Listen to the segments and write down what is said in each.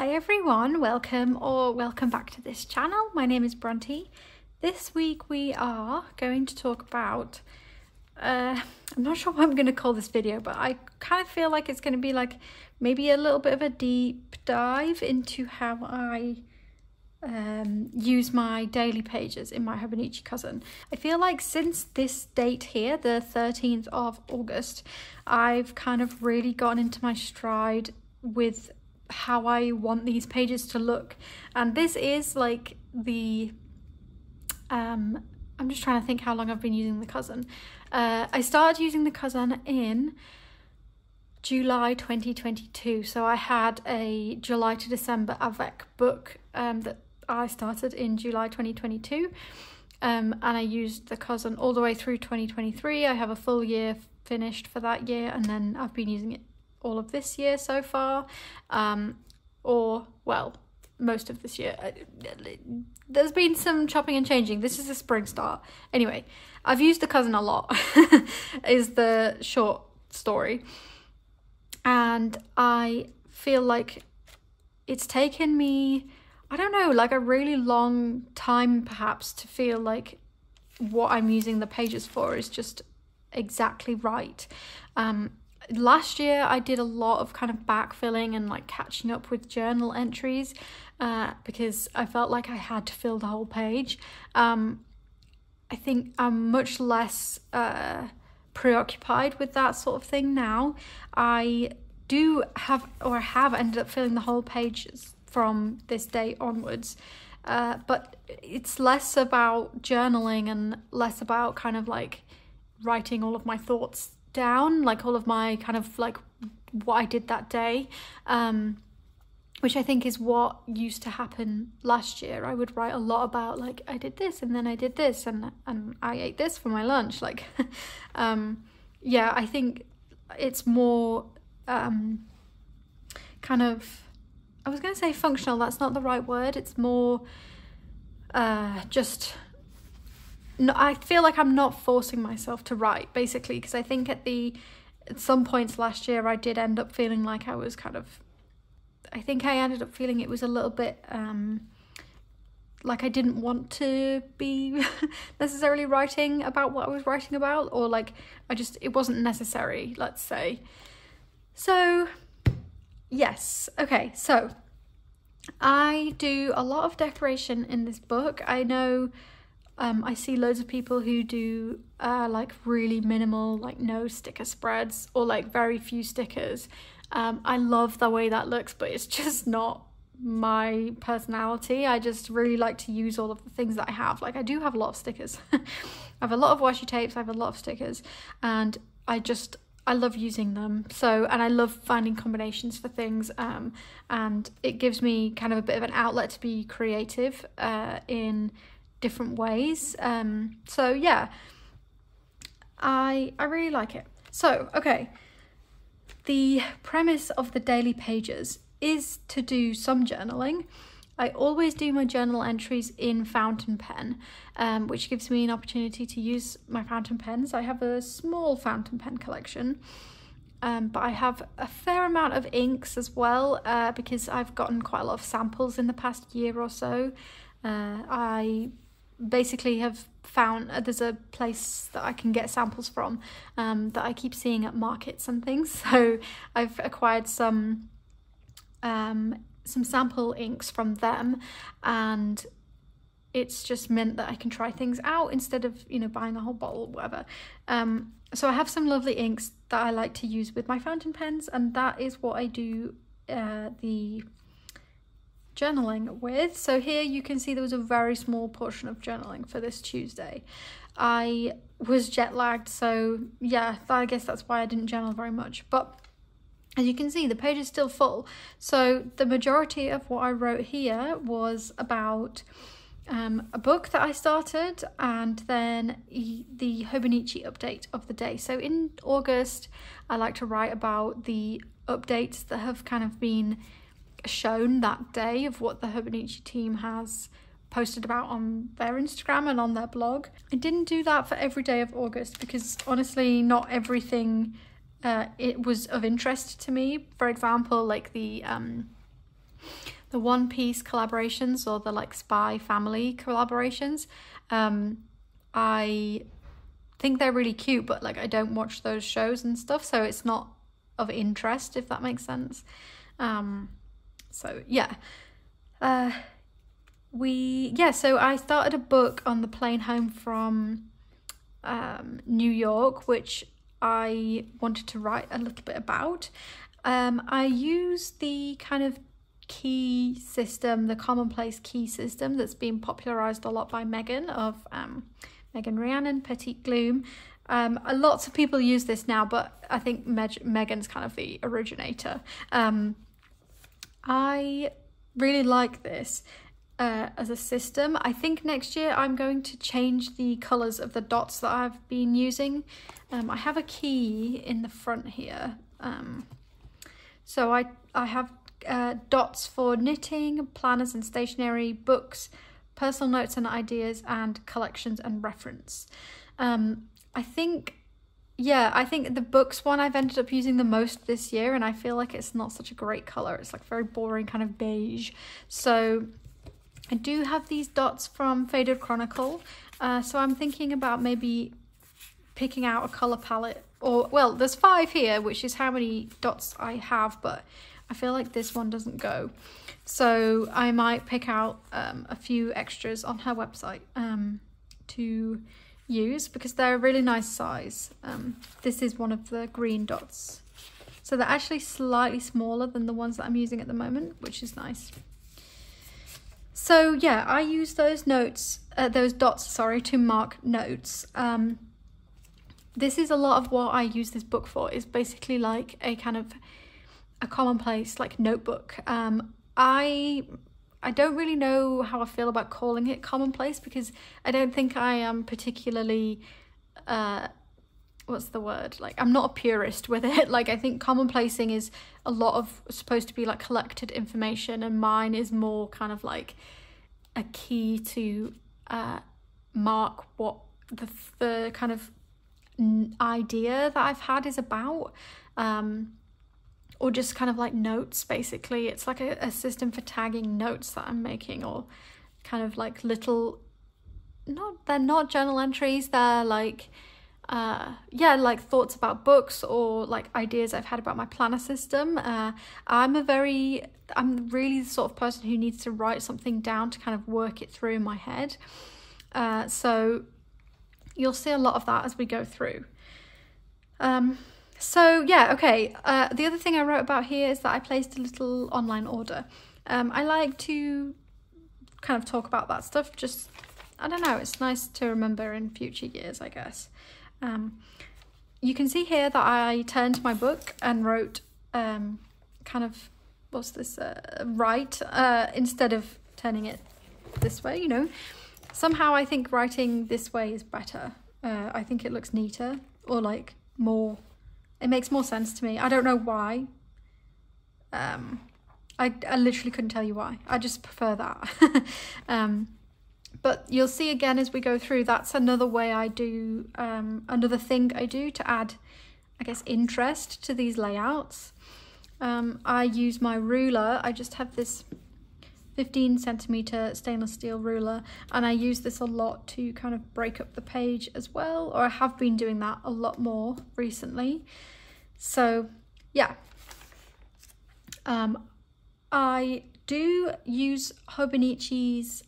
Hi everyone, welcome back to this channel. My name is Bronte. This week we are going to talk about, I'm not sure what I'm going to call this video, but I kind of feel like it's going to be like maybe a little bit of a deep dive into how I use my daily pages in my Hobonichi Cousin. I feel like since this date here, the 13th of August, I've kind of really gotten into my stride with how I want these pages to look, and this is like the I'm just trying to think how long I've been using the Cousin. I started using the Cousin in July 2022, so I had a July to December avec book that I started in July 2022, and I used the Cousin all the way through 2023. I have a full year finished for that year, and then I've been using it all of this year so far, or well, most of this year. There's been some chopping and changing. This is a spring start. Anyway, I've used the Cousin a lot is the short story, and I feel like it's taken me, I don't know, like a really long time perhaps to feel like what I'm using the pages for is just exactly right. Last year I did a lot of kind of backfilling and like catching up with journal entries because I felt like I had to fill the whole page. I think I'm much less preoccupied with that sort of thing now. I do have, or I have ended up filling the whole pages from this day onwards, but it's less about journaling and less about kind of like writing all of my thoughts down, like all of my kind of like what I did that day, which I think is what used to happen last year. I would write a lot about like I did this and then I did this and I ate this for my lunch, like yeah, I think it's more kind of, I was going to say functional, that's not the right word, it's more just, no, I feel like I'm not forcing myself to write, basically, because I think at some points last year I did end up feeling like I was kind of, I think I ended up feeling it was a little bit like I didn't want to be necessarily writing about what I was writing about, or like it wasn't necessary, let's say. So yes, okay, so I do a lot of decoration in this book. I know I see loads of people who do like really minimal, like no sticker spreads or like very few stickers. I love the way that looks, but it's just not my personality. I just really like to use all of the things that I have. Like I do have a lot of stickers. I have a lot of washi tapes, I have a lot of stickers, and I love using them. So, and I love finding combinations for things, and it gives me kind of a bit of an outlet to be creative in different ways. So yeah, I really like it. So okay, the premise of the daily pages is to do some journaling. I always do my journal entries in fountain pen, which gives me an opportunity to use my fountain pens. I have a small fountain pen collection, but I have a fair amount of inks as well, because I've gotten quite a lot of samples in the past year or so. I basically have found there's a place that I can get samples from that I keep seeing at markets and things, so I've acquired some sample inks from them, and it's just meant that I can try things out instead of, you know, buying a whole bottle or whatever. So I have some lovely inks that I like to use with my fountain pens, and that is what I do the journaling with. So here you can see there was a very small portion of journaling for this Tuesday. I was jet lagged, so yeah, I guess that's why I didn't journal very much, but as you can see the page is still full. So the majority of what I wrote here was about a book that I started, and then the Hobonichi update of the day. So in August I like to write about the updates that have kind of been shown that day of what the Hobonichi team has posted about on their Instagram and on their blog. I didn't do that for every day of August because honestly not everything it was of interest to me. For example, like the the One Piece collaborations or the like Spy Family collaborations. I think they're really cute, but like I don't watch those shows and stuff, so it's not of interest, if that makes sense. So yeah. So I started a book on the plane home from New York, which I wanted to write a little bit about. I use the kind of key system, the commonplace key system that's been popularized a lot by Megan of Megan Rhiannon, Petite Gloom. Lots of people use this now, but I think Megan's kind of the originator. I really like this as a system. I think next year I'm going to change the colours of the dots that I've been using. I have a key in the front here. So I have dots for knitting, planners and stationery, books, personal notes and ideas, and collections and reference. I think the books one I've ended up using the most this year, and I feel like it's not such a great colour. It's like very boring kind of beige. So I do have these dots from Faded Chronicle. So I'm thinking about maybe picking out a colour palette, or well, there's 5 here, which is how many dots I have, but I feel like this one doesn't go. So I might pick out a few extras on her website to use, because they're a really nice size. This is one of the green dots. So they're actually slightly smaller than the ones that I'm using at the moment, which is nice. So yeah, I use those dots, to mark notes. This is a lot of what I use this book for, is basically like a kind of a commonplace like notebook. I don't really know how I feel about calling it commonplace, because I don't think I am particularly, what's the word? Like, I'm not a purist with it. Like, I think commonplacing is a lot of supposed to be like collected information, and mine is more kind of like a key to mark what the kind of idea that I've had is about. Or just kind of like notes, basically. It's like a system for tagging notes that I'm making, or kind of like little, they're not journal entries, they're like, like thoughts about books, or like ideas I've had about my planner system. I'm really the sort of person who needs to write something down to kind of work it through in my head. So you'll see a lot of that as we go through. So yeah, okay. The other thing I wrote about here is that I placed a little online order. I like to kind of talk about that stuff. Just, I don't know, it's nice to remember in future years, I guess. You can see here that I turned my book and wrote kind of, what's this, right, instead of turning it this way, you know. Somehow I think writing this way is better. I think it looks neater, or like more, it makes more sense to me. I don't know why. I literally couldn't tell you why. I just prefer that. But you'll see again as we go through, that's another way I do, another thing I do to add, I guess, interest to these layouts. I use my ruler. I just have this 15 centimeter stainless steel ruler, and I use this a lot to kind of break up the page as well, or I have been doing that a lot more recently. So yeah, I do use Hobonichi's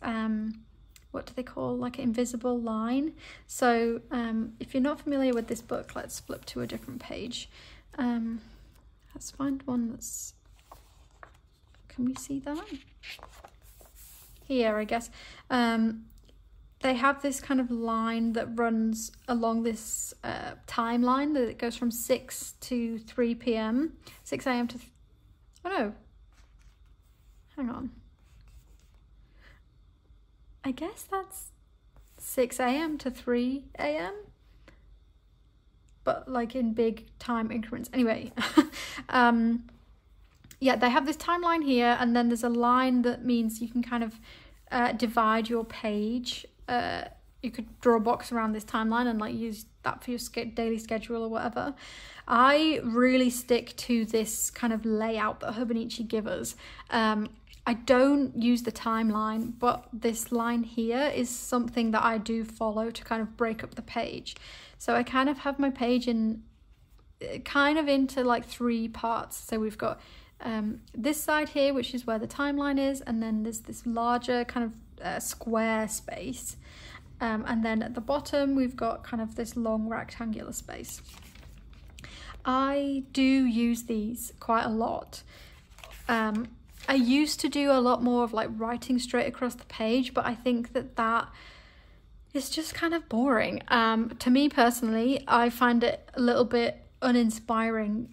what do they call, like, invisible line. So if you're not familiar with this book, let's flip to a different page. Let's find one that's, can we see that? Here, I guess. They have this kind of line that runs along this timeline that it goes from 6 to 3 p.m. 6 a.m. to, oh no, hang on. I guess that's 6 a.m. to 3 a.m. but like in big time increments. Anyway, yeah, they have this timeline here, and then there's a line that means you can kind of divide your page, you could draw a box around this timeline and like use that for your daily schedule or whatever. I really stick to this kind of layout that Hobonichi give us. I don't use the timeline, but this line here is something that I do follow to kind of break up the page. So I kind of have my page in kind of into like 3 parts. So we've got this side here, which is where the timeline is, and then there's this larger kind of square space, and then at the bottom we've got kind of this long rectangular space. I do use these quite a lot. I used to do a lot more of like writing straight across the page, but I think that is just kind of boring. To me personally, I find it a little bit uninspiring,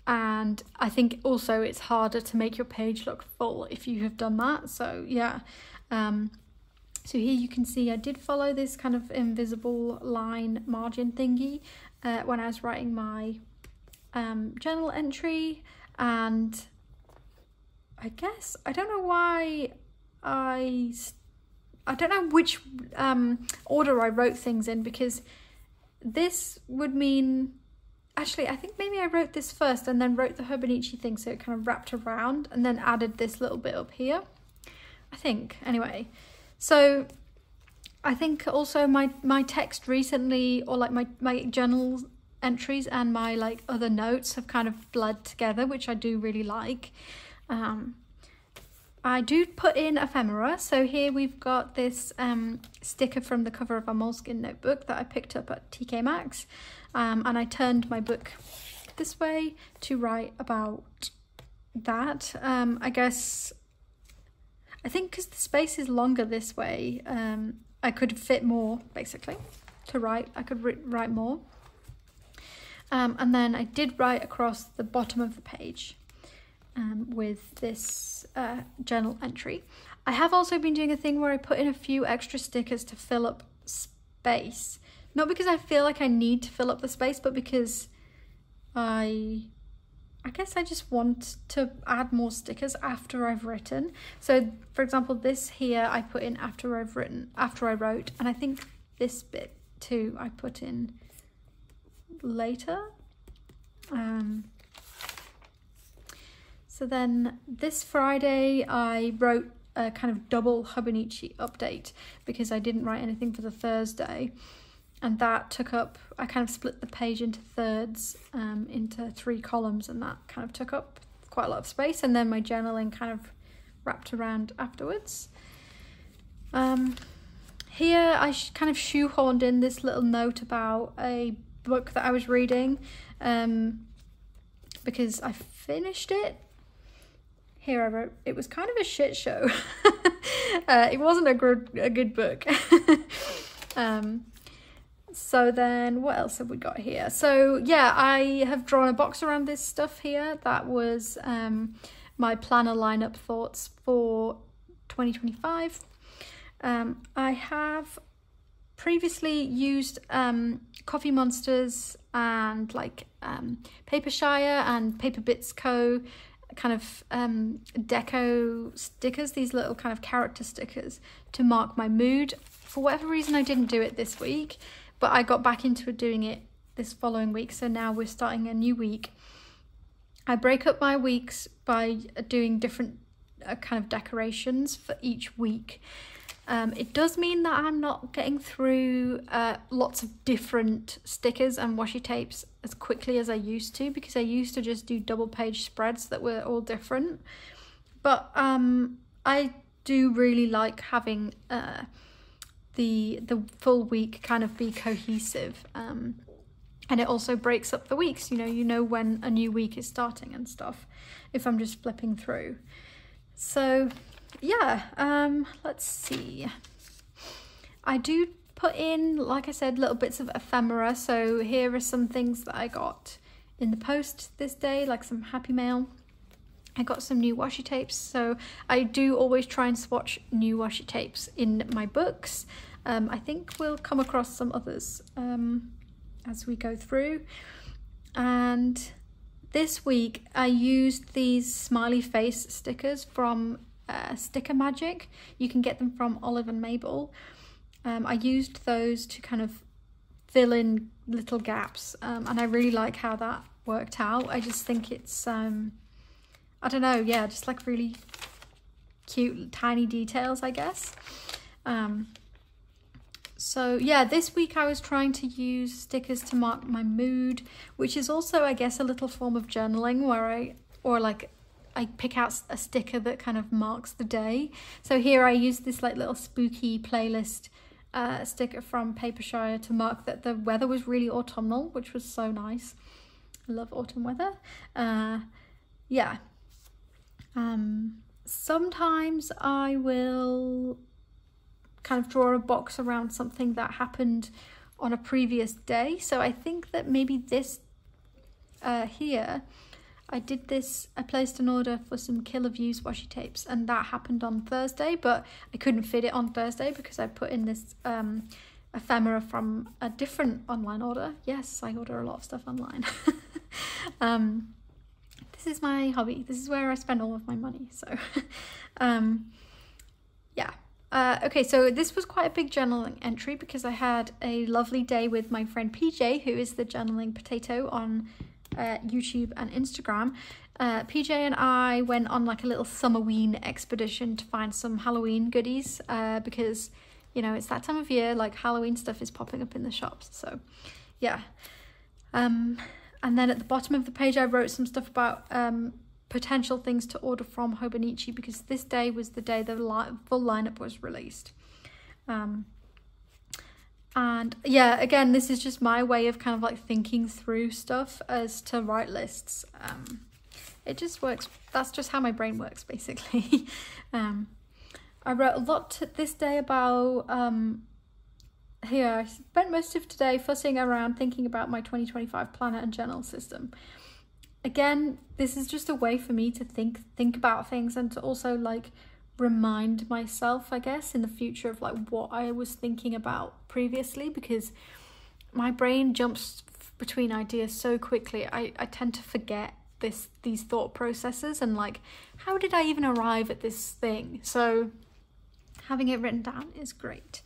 and I think also it's harder to make your page look full if you have done that. So yeah, so here you can see I did follow this kind of invisible line margin thingy when I was writing my journal entry, and I guess I don't know why I don't know which order I wrote things in, because this would mean, actually I think maybe I wrote this first and then wrote the Hobonichi thing, so it kind of wrapped around and then added this little bit up here, I think. Anyway, so I think also my text recently, or like my journal entries and my like other notes have kind of bled together, which I do really like. I do put in ephemera. So here we've got this sticker from the cover of a Moleskine notebook that I picked up at TK Maxx, and I turned my book this way to write about that. I guess, I think because the space is longer this way, I could fit more basically to write. I could write more. And then I did write across the bottom of the page with this journal entry. I have also been doing a thing where I put in a few extra stickers to fill up space. Not because I feel like I need to fill up the space, but because I guess I just want to add more stickers after I've written. So for example, this here I put in after I wrote, and I think this bit too I put in later. So then this Friday I wrote a kind of double Hobonichi update because I didn't write anything for the Thursday, and that took up, I kind of split the page into thirds, into 3 columns, and that kind of took up quite a lot of space, and then my journaling kind of wrapped around afterwards. Here I kind of shoehorned in this little note about a book that I was reading, because I finished it. Here I wrote, it was kind of a shit show. It wasn't a good book. So then what else have we got here? So yeah, I have drawn a box around this stuff here. That was my planner lineup thoughts for 2025. I have previously used Coffee Monsters and like Papershire and Paper Bits Co. kind of deco stickers, these little kind of character stickers to mark my mood. For whatever reason I didn't do it this week, but I got back into doing it this following week, so now we're starting a new week. I break up my weeks by doing different kind of decorations for each week. It does mean that I'm not getting through lots of different stickers and washi tapes as quickly as I used to, because I used to just do double page spreads that were all different. But I do really like having the full week kind of be cohesive, and it also breaks up the weeks. You know when a new week is starting and stuff, if I'm just flipping through. So yeah, let's see. I do put in, like I said, little bits of ephemera. So here are some things that I got in the post this day, like some happy mail. I got some new washi tapes. So I do always try and swatch new washi tapes in my books. I think we'll come across some others as we go through. And this week I used these smiley face stickers from Sticker Magic. You can get them from Olive and Mabel. I used those to kind of fill in little gaps, and I really like how that worked out. I just think it's I don't know, yeah, just like really cute tiny details, I guess. So yeah, this week I was trying to use stickers to mark my mood, which is also, I guess, a little form of journaling where I pick out a sticker that kind of marks the day. So here I used this like little spooky playlist sticker from Papershire to mark that the weather was really autumnal, which was so nice. I love autumn weather. Yeah. Sometimes I will kind of draw a box around something that happened on a previous day. So I think that maybe this here, I placed an order for some Killer Views washi tapes, and that happened on Thursday, but I couldn't fit it on Thursday because I put in this ephemera from a different online order. Yes, I order a lot of stuff online. This is my hobby. This is where I spend all of my money. So yeah. Okay, so this was quite a big journaling entry because I had a lovely day with my friend PJ, who is the Journaling Potato on YouTube and Instagram. PJ and I went on like a little Summerween expedition to find some Halloween goodies because, you know, it's that time of year, like Halloween stuff is popping up in the shops. So yeah. And then at the bottom of the page I wrote some stuff about potential things to order from Hobonichi because this day was the day the full lineup was released. And yeah, again, this is just my way of kind of like thinking through stuff as to write lists. It just works. That's just how my brain works, basically. I wrote a lot this day about here. I spent most of today fussing around thinking about my 2025 planner and journal system. Again, this is just a way for me to think about things and to also like remind myself, I guess, in the future of like what I was thinking about previously, because my brain jumps between ideas so quickly. I tend to forget these thought processes and like, how did I even arrive at this thing? So having it written down is great.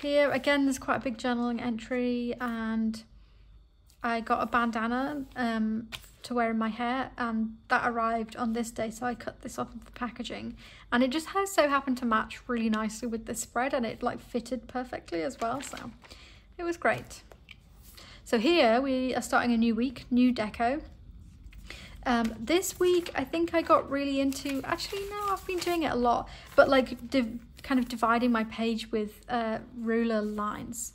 Here again, there's quite a big journaling entry, and I got a bandana to wear in my hair, and that arrived on this day, so I cut this off of the packaging, and it just so happened to match really nicely with the spread, and it like fitted perfectly as well, so it was great. So here we are starting a new week, new deco. This week I think I got really into, actually no, I've been doing it a lot, but like kind of dividing my page with ruler lines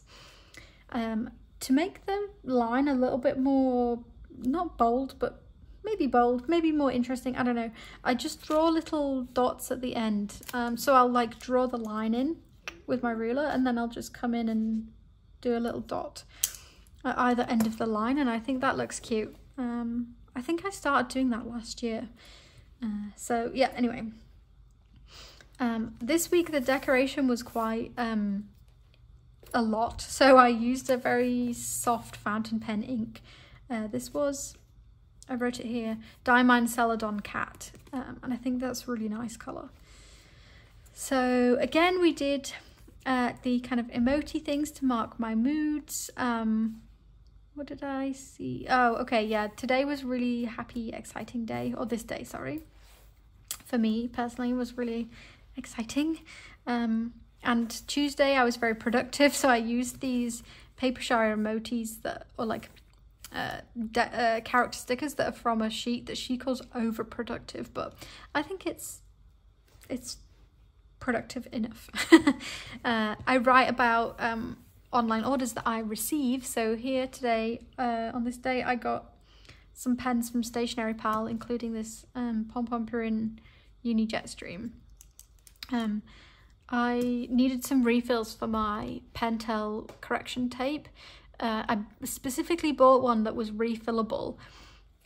to make the line a little bit more, not bold, but maybe more interesting. I don't know. I just draw little dots at the end. So I'll like draw the line in with my ruler, and then I'll just come in and do a little dot at either end of the line, and I think that looks cute. I think I started doing that last year. So yeah, anyway. This week the decoration was quite a lot, so I used a very soft fountain pen ink. This was, I wrote it here, Diamine Celadon Cat, and I think that's a really nice colour. So again, we did the kind of emoji things to mark my moods. What did I see? Oh, okay, yeah, today was really happy, exciting day, or this day, sorry. For me personally, was really exciting. And Tuesday I was very productive, so I used these Papershire emojis that, or like character stickers that are from a sheet that she calls overproductive, but I think it's productive enough. I write about online orders that I receive. So here today, on this day, I got some pens from Stationery Pal, including this Pom Pom Purin Uni Jetstream. I needed some refills for my Pentel correction tape. I specifically bought one that was refillable,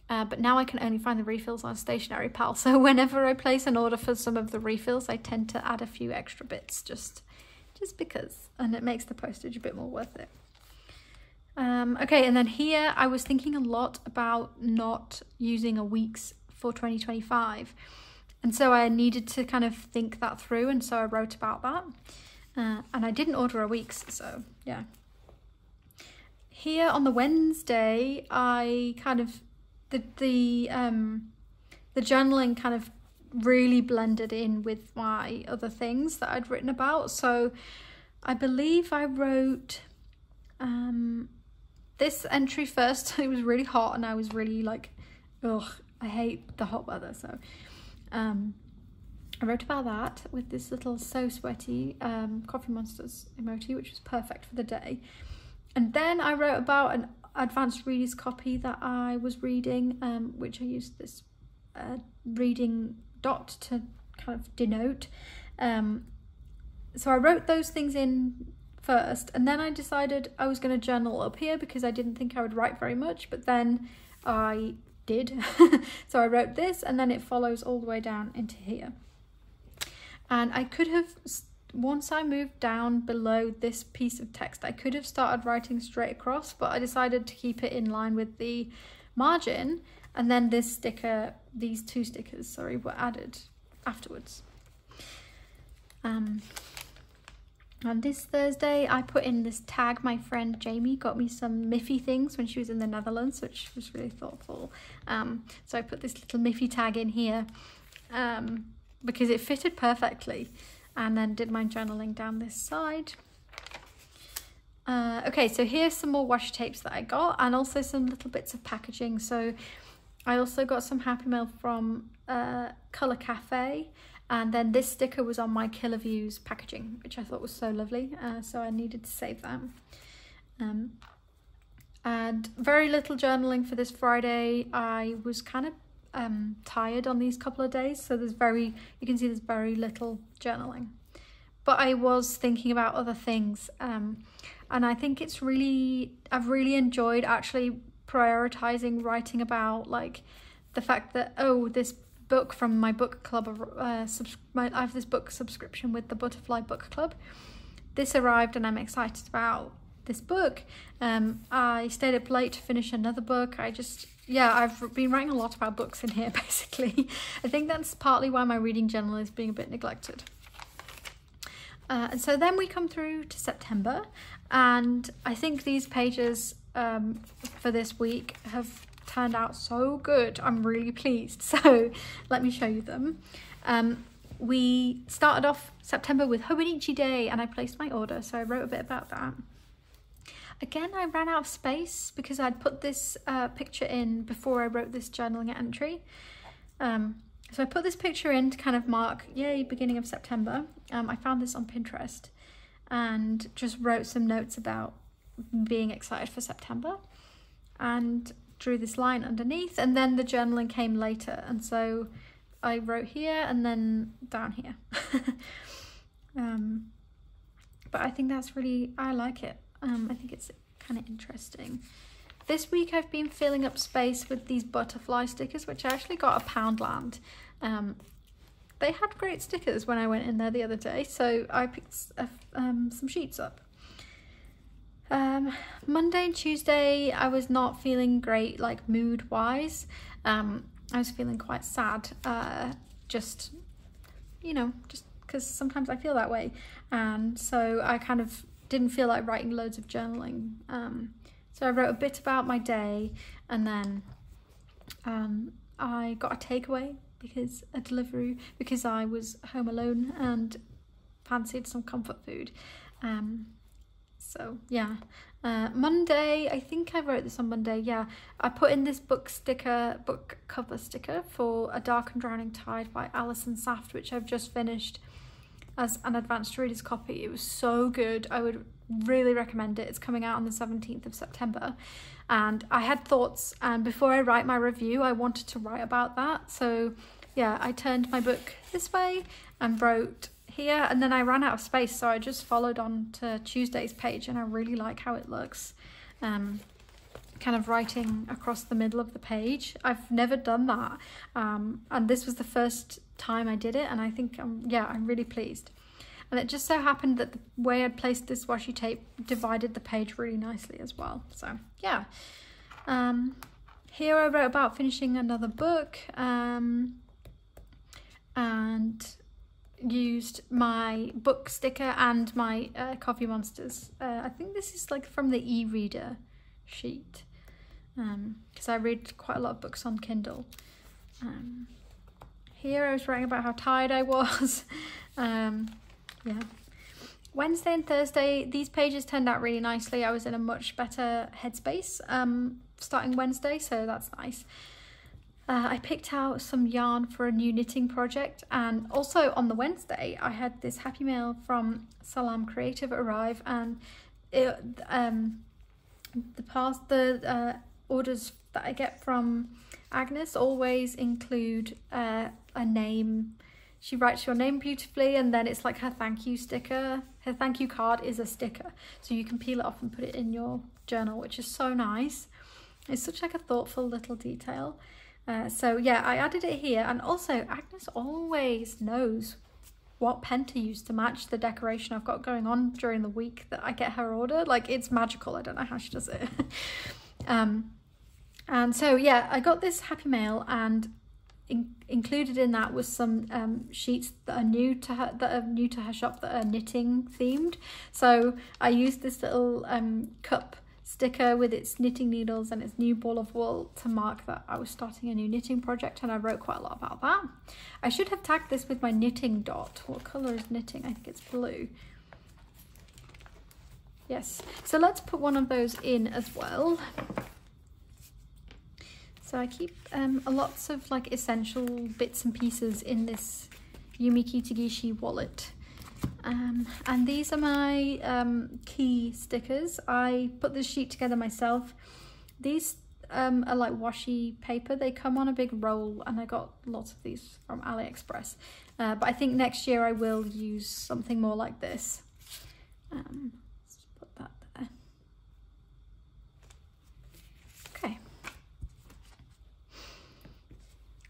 but now I can only find the refills on Stationery Pal. So whenever I place an order for some of the refills, I tend to add a few extra bits just because, and it makes the postage a bit more worth it. Okay, and then here I was thinking a lot about not using a weeks for 2025. And so I needed to kind of think that through, and so I wrote about that. And I didn't order a week's, so yeah. Here on the Wednesday, I kind of, the journaling kind of really blended in with my other things that I'd written about. So I believe I wrote this entry first. It was really hot and I was really like, ugh, I hate the hot weather. So I wrote about that with this little so sweaty Coffee Monsters emoji, which was perfect for the day. And then I wrote about an advanced reader's copy that I was reading, which I used this reading dot to kind of denote. So I wrote those things in first, and then I decided I was going to journal up here because I didn't think I would write very much, but then I did. So I wrote this, and then it follows all the way down into here. And I could have, once I moved down below this piece of text, I could have started writing straight across, but I decided to keep it in line with the margin, and then this sticker, these two stickers, sorry, were added afterwards. On this Thursday, I put in this tag. My friend Jamie got me some Miffy things when she was in the Netherlands, which was really thoughtful. So I put this little Miffy tag in here because it fitted perfectly, and then did my journaling down this side. Okay, so here's some more washi tapes that I got, and also some little bits of packaging. So I also got some Happy Mail from Colour Cafe, and then this sticker was on my Killer Views packaging, which I thought was so lovely, so I needed to save that. And very little journaling for this Friday. I was kind of tired on these couple of days, so you can see there's very little journaling. But I was thinking about other things, and I think I've really enjoyed actually prioritizing writing about like the fact that, oh, this book from my book club, I have this book subscription with the Butterfly Book Club. This arrived and I'm excited about this book. I stayed up late to finish another book. I've been writing a lot about books in here basically. I think that's partly why my reading journal is being a bit neglected. And so then we come through to September, and I think these pages for this week have turned out so good. I'm really pleased. So let me show you them. We started off September with Hobonichi Day, and I placed my order, so I wrote a bit about that. Again, I ran out of space because I'd put this picture in before I wrote this journaling entry. So I put this picture in to kind of mark, yay, beginning of September. I found this on Pinterest and just wrote some notes about being excited for September, and drew this line underneath, and then the journaling came later, and so I wrote here and then down here. But I think that's really, I like it. I think it's kind of interesting. This week I've been filling up space with these butterfly stickers, which I actually got at Poundland. They had great stickers when I went in there the other day, so I picked some sheets up. Monday and Tuesday I was not feeling great, like mood wise. I was feeling quite sad, just because sometimes I feel that way, and so I kind of didn't feel like writing loads of journaling. So I wrote a bit about my day, and then I got a takeaway because I was home alone and fancied some comfort food. So yeah, Monday, I think I wrote this on Monday, yeah, I put in this book cover sticker for A Dark and Drowning Tide by Alison Saft, which I've just finished as an advanced reader's copy. It was so good. I would really recommend it. It's coming out on the 17th of September. And I had thoughts, and before I write my review, I wanted to write about that. So yeah, I turned my book this way and wrote here, and then I ran out of space, so I just followed on to Tuesday's page, and I really like how it looks. Kind of writing across the middle of the page. I've never done that, and this was the first time I did it, and I think I'm really pleased. And it just so happened that the way I'd placed this washi tape divided the page really nicely as well. So yeah, here I wrote about finishing another book, and used my book sticker and my Coffee Monsters. I think this is like from the e-reader sheet, because I read quite a lot of books on Kindle. Here I was writing about how tired I was. Yeah. Wednesday and Thursday, these pages turned out really nicely. I was in a much better headspace starting Wednesday, so that's nice. I picked out some yarn for a new knitting project, and also on the Wednesday I had this happy mail from Salam Creative arrive, and it, the orders that I get from Agnes always include a name. She writes your name beautifully, and then it's like her thank you sticker. Her thank you card is a sticker, so you can peel it off and put it in your journal, which is so nice. It's such like a thoughtful little detail. So yeah, I added it here, and also Agnes always knows what pen to use to match the decoration I've got going on during the week that I get her order. Like, it's magical. I don't know how she does it. And so yeah, I got this happy mail, and included in that was some sheets that are new to her shop, that are knitting themed. So I used this little cup sticker with its knitting needles and its new ball of wool to mark that I was starting a new knitting project, and I wrote quite a lot about that. I should have tagged this with my knitting dot. What colour is knitting? I think it's blue. Yes, so let's put one of those in as well. So I keep lots of like essential bits and pieces in this Yumi Kitagishi wallet. And these are my key stickers. I put this sheet together myself. These are like washi paper. They come on a big roll, and I got lots of these from AliExpress. But I think next year I will use something more like this. Let's put that there. Okay.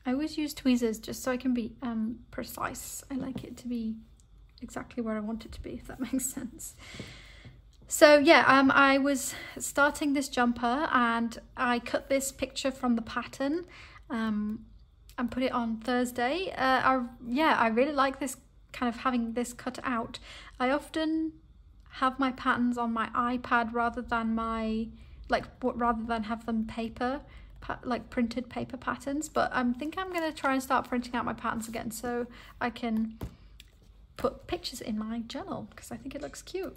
I always use tweezers just so I can be precise. I like it to be exactly where I want it to be, if that makes sense. So yeah, I was starting this jumper, and I cut this picture from the pattern and put it on Thursday. I really like this kind of having this cut out. I often have my patterns on my iPad rather than have them paper, like printed paper patterns, but I think I'm going to try and start printing out my patterns again so I can put pictures in my journal, because I think it looks cute.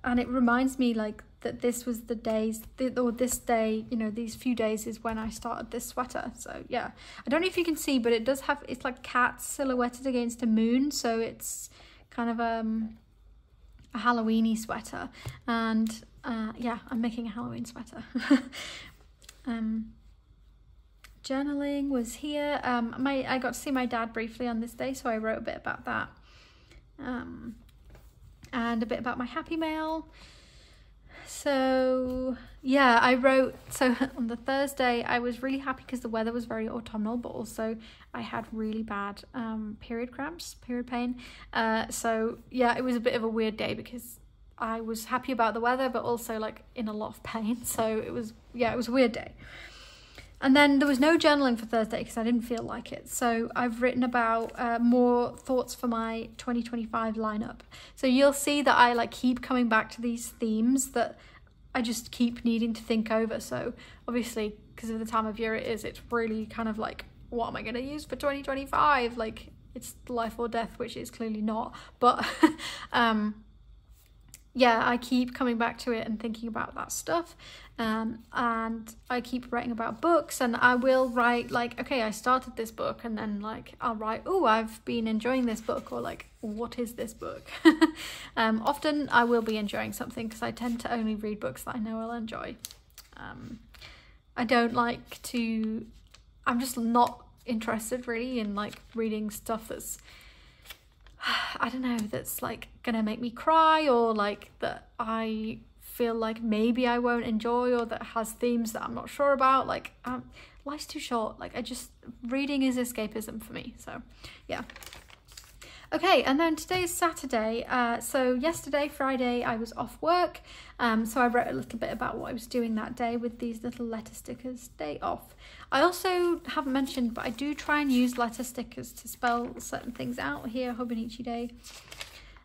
And it reminds me like that this was the days, or this day, you know, these few days is when I started this sweater. So yeah, I don't know if you can see, but it does have, it's like cats silhouetted against a moon, so it's kind of a Halloween-y sweater. And yeah, I'm making a Halloween sweater. Journaling was here. I got to see my dad briefly on this day, so I wrote a bit about that. And a bit about my happy mail. So yeah, I wrote, so on the Thursday I was really happy because the weather was very autumnal, but also I had really bad period pain. So yeah, it was a bit of a weird day because I was happy about the weather, but also like in a lot of pain. So it was a weird day. And then there was no journaling for Thursday because I didn't feel like it. So I've written about more thoughts for my 2025 lineup. So you'll see that I like keep coming back to these themes that I just keep needing to think over. So obviously, because of the time of year it is, it's really kind of like, what am I going to use for 2025? Like, it's life or death, which is clearly not. But yeah, I keep coming back to it and thinking about that stuff. And I keep writing about books, and I will write like, okay, I started this book, and then like I'll write, oh, I've been enjoying this book, or like, what is this book? Often I will be enjoying something because I tend to only read books that I know I'll enjoy. I don't like to, I'm just not interested really in like reading stuff that's, I don't know, that's like gonna make me cry, or like that I feel like maybe I won't enjoy, or that has themes that I'm not sure about. Like life's too short. Like reading is escapism for me. So yeah. Okay, and then today's Saturday. So yesterday, Friday, I was off work. So I wrote a little bit about what I was doing that day with these little letter stickers, day off. I also haven't mentioned, but I do try and use letter stickers to spell certain things out here, Hobonichi Day.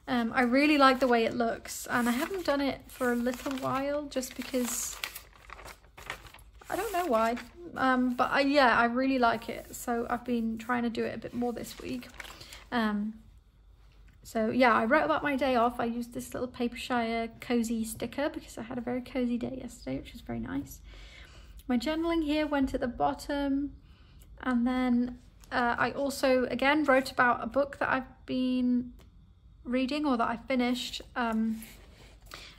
I really like the way it looks, and I haven't done it for a little while just because I don't know why. But yeah, I really like it. So I've been trying to do it a bit more this week. So yeah, I wrote about my day off. I used this little Papershire cozy sticker because I had a very cozy day yesterday, which was very nice. My journaling here went at the bottom, and then I also again wrote about a book that I've been reading or that I finished, and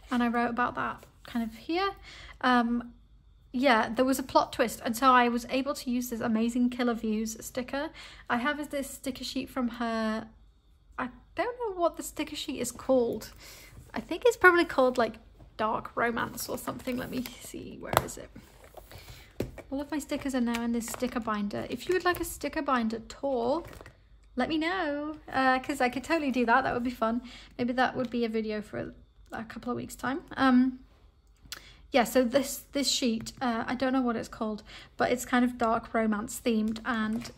I wrote about that kind of here. Yeah, there was a plot twist, and so I was able to use this amazing Killer Views sticker. I have this sticker sheet from her. I don't know what the sticker sheet is called. I think it's probably called like Dark Romance or something. Let me see, where is it? All of my stickers are now in this sticker binder. If you would like a sticker binder tour, let me know, because I could totally do that. That would be fun. Maybe that would be a video for a couple of weeks' time. Yeah, so this sheet, I don't know what it's called, but it's kind of dark romance themed, and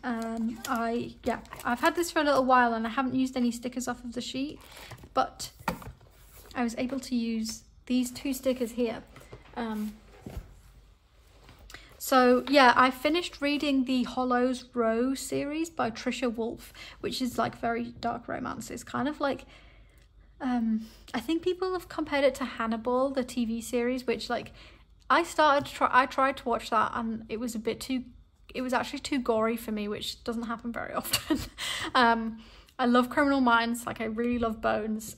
I've had this for a little while and I haven't used any stickers off of the sheet, but I was able to use these two stickers here. So yeah, I finished reading the Hollow's Row series by Trisha Wolfe, which is like very dark romance. It's kind of like, I think people have compared it to Hannibal, the TV series, which like I tried to watch that and it was actually too gory for me, which doesn't happen very often. I love Criminal Minds, like I really love Bones.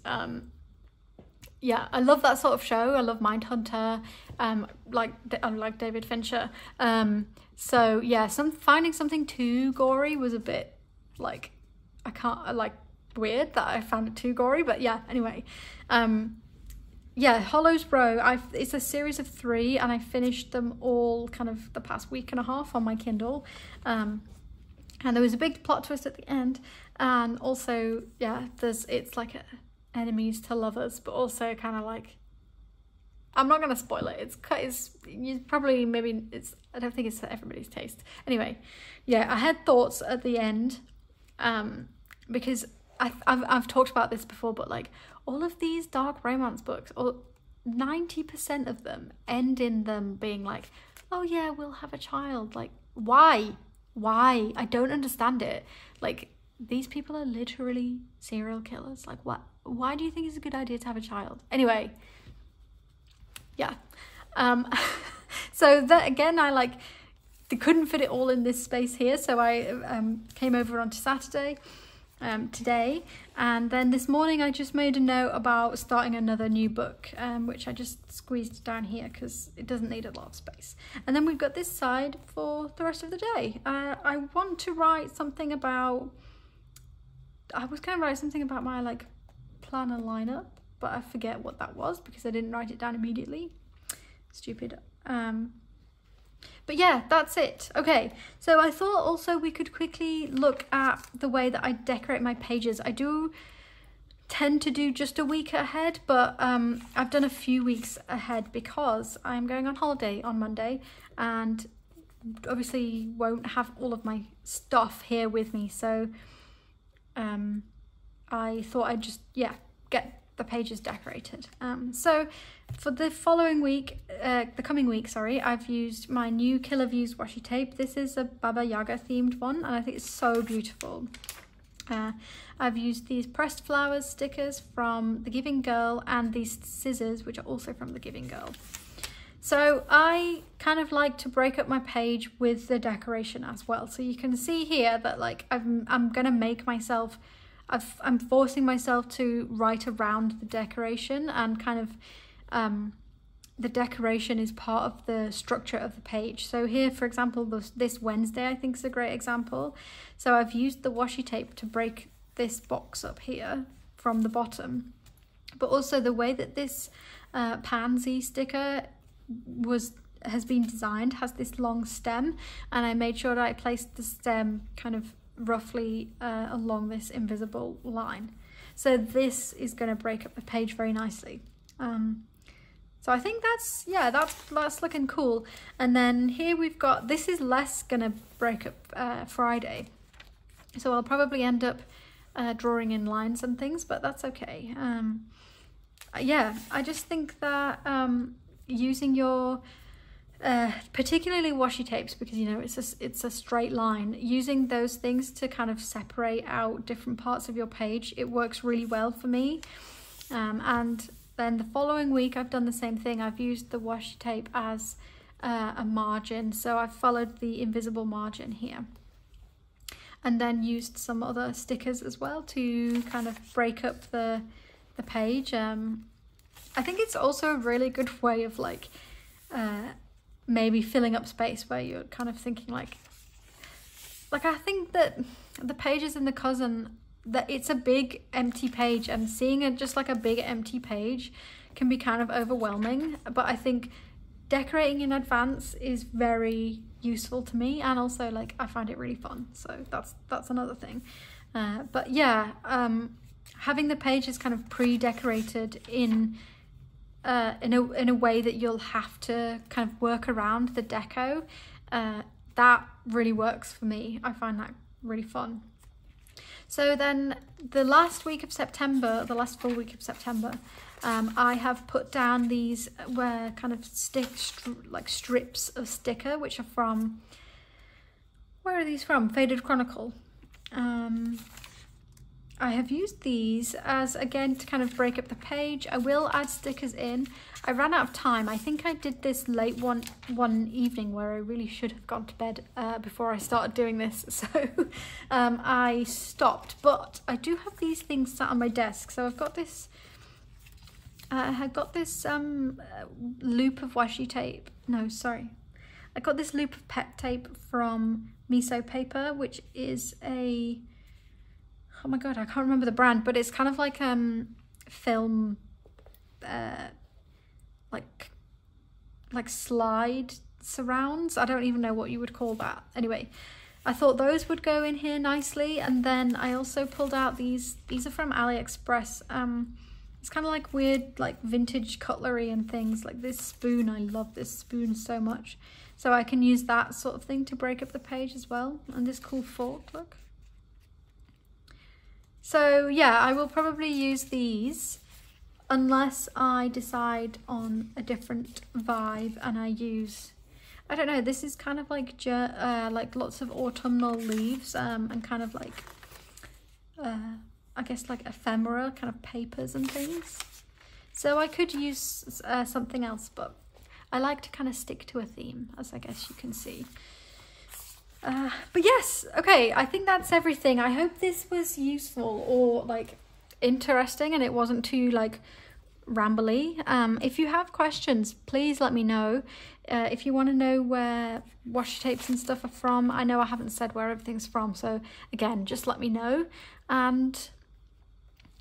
Yeah, I love that sort of show. I love Mindhunter, I like David Fincher. So yeah, finding something too gory was a bit like, weird that I found it too gory, but yeah, anyway. Yeah, Hollow's Row, it's a series of 3 and I finished them all kind of the past week and a half on my Kindle. And there was a big plot twist at the end, and also, yeah, it's like enemies to lovers, but also kind of like, I'm not going to spoil it. I don't think it's for everybody's taste. Anyway, yeah, I had thoughts at the end, because I've talked about this before, but like all of these dark romance books, or 90% of them end in them being like, oh yeah, we'll have a child. Like, why? I don't understand it. Like, these people are literally serial killers. Like, what? Why do you think it's a good idea to have a child? Anyway, yeah. So that again, they couldn't fit it all in this space here, so I came over onto Saturday. Today, and then this morning I just made a note about starting another new book, which I just squeezed down here because it doesn't need a lot of space. And then we've got this side for the rest of the day. I want to write something about, I was going to write something about my like planner lineup, but I forget what that was because I didn't write it down immediately. Stupid. But yeah, that's it. Okay, so I thought also we could quickly look at the way that I decorate my pages. I do tend to do just a week ahead, but I've done a few weeks ahead because I'm going on holiday on Monday and obviously won't have all of my stuff here with me. So I thought I'd just, yeah, get the pages decorated. So for the following week, the coming week, sorry, I've used my new Killer Views washi tape. This is a Baba Yaga themed one and I think it's so beautiful. I've used these pressed flowers stickers from The Giving Girl and these scissors, which are also from The Giving Girl. So I kind of like to break up my page with the decoration as well. So you can see here that like I'm gonna make myself, I'm forcing myself to write around the decoration, and kind of the decoration is part of the structure of the page. So here, for example, this Wednesday I think is a great example. So I've used the washi tape to break this box up here from the bottom, but also the way that this pansy sticker has been designed has this long stem, and I made sure that I placed the stem kind of roughly along this invisible line. So this is going to break up the page very nicely. So I think that's, yeah, that's looking cool. And then here we've got, this is less going to break up Friday. So I'll probably end up drawing in lines and things, but that's okay. Yeah, I just think that using your, particularly washi tapes, because you know it's a straight line, using those things to kind of separate out different parts of your page, it works really well for me. And then the following week I've done the same thing. I've used the washi tape as a margin, so I've followed the invisible margin here, and then used some other stickers as well to kind of break up the page. I think it's also a really good way of like maybe filling up space where you're kind of thinking like I think that the pages in the Cousin, that it's a big empty page, and seeing it just like a big empty page can be kind of overwhelming, but I think decorating in advance is very useful to me, and also like I find it really fun, so that's another thing. But yeah, having the pages kind of pre-decorated in a way that you'll have to kind of work around the deco, that really works for me. I find that really fun. So then the last week of September, the last full week of September, I have put down these kind of strips of sticker, which are from, where are these from? Faded Chronicle. I have used these as, again, to kind of break up the page. I will add stickers in. I ran out of time. I think I did this late one evening where I really should have gone to bed before I started doing this. So I stopped, but I do have these things sat on my desk. So I've got this, loop of washi tape. No, sorry. I got this loop of pet tape from Miso Paper, which is a, oh my god, I can't remember the brand, but it's kind of like film, like slide surrounds. I don't even know what you would call that. Anyway, I thought those would go in here nicely, and then I also pulled out these are from AliExpress. It's kind of like weird, like vintage cutlery and things, like this spoon. I love this spoon so much. So I can use that sort of thing to break up the page as well. And this cool fork, look. So yeah, I will probably use these unless I decide on a different vibe and I use, I don't know, this is kind of like lots of autumnal leaves and kind of like, I guess like ephemera kind of papers and things. So I could use something else, but I like to kind of stick to a theme, as I guess you can see. But yes, okay, I think that's everything. I hope this was useful or like interesting and it wasn't too like rambly. If you have questions, please let me know. If you want to know where washi tapes and stuff are from, I know I haven't said where everything's from, so again, just let me know. And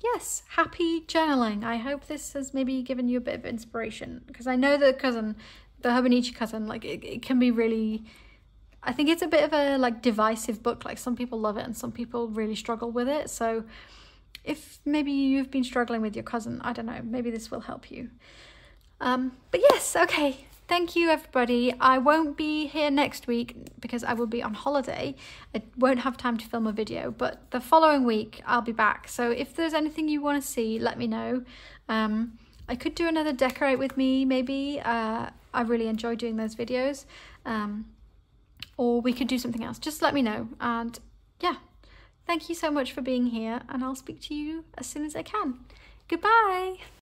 yes, happy journaling. I hope this has maybe given you a bit of inspiration, because I know the Hobonichi Cousin, like it can be really, I think it's a bit of a like divisive book. Like some people love it and some people really struggle with it. So if maybe you've been struggling with your cousin, I don't know, maybe this will help you. But yes, okay. Thank you, everybody. I won't be here next week because I will be on holiday. I won't have time to film a video, but the following week I'll be back. So if there's anything you want to see, let me know. I could do another decorate with me, maybe. I really enjoy doing those videos. Or we could do something else. Just let me know. And yeah, thank you so much for being here, and I'll speak to you as soon as I can. Goodbye.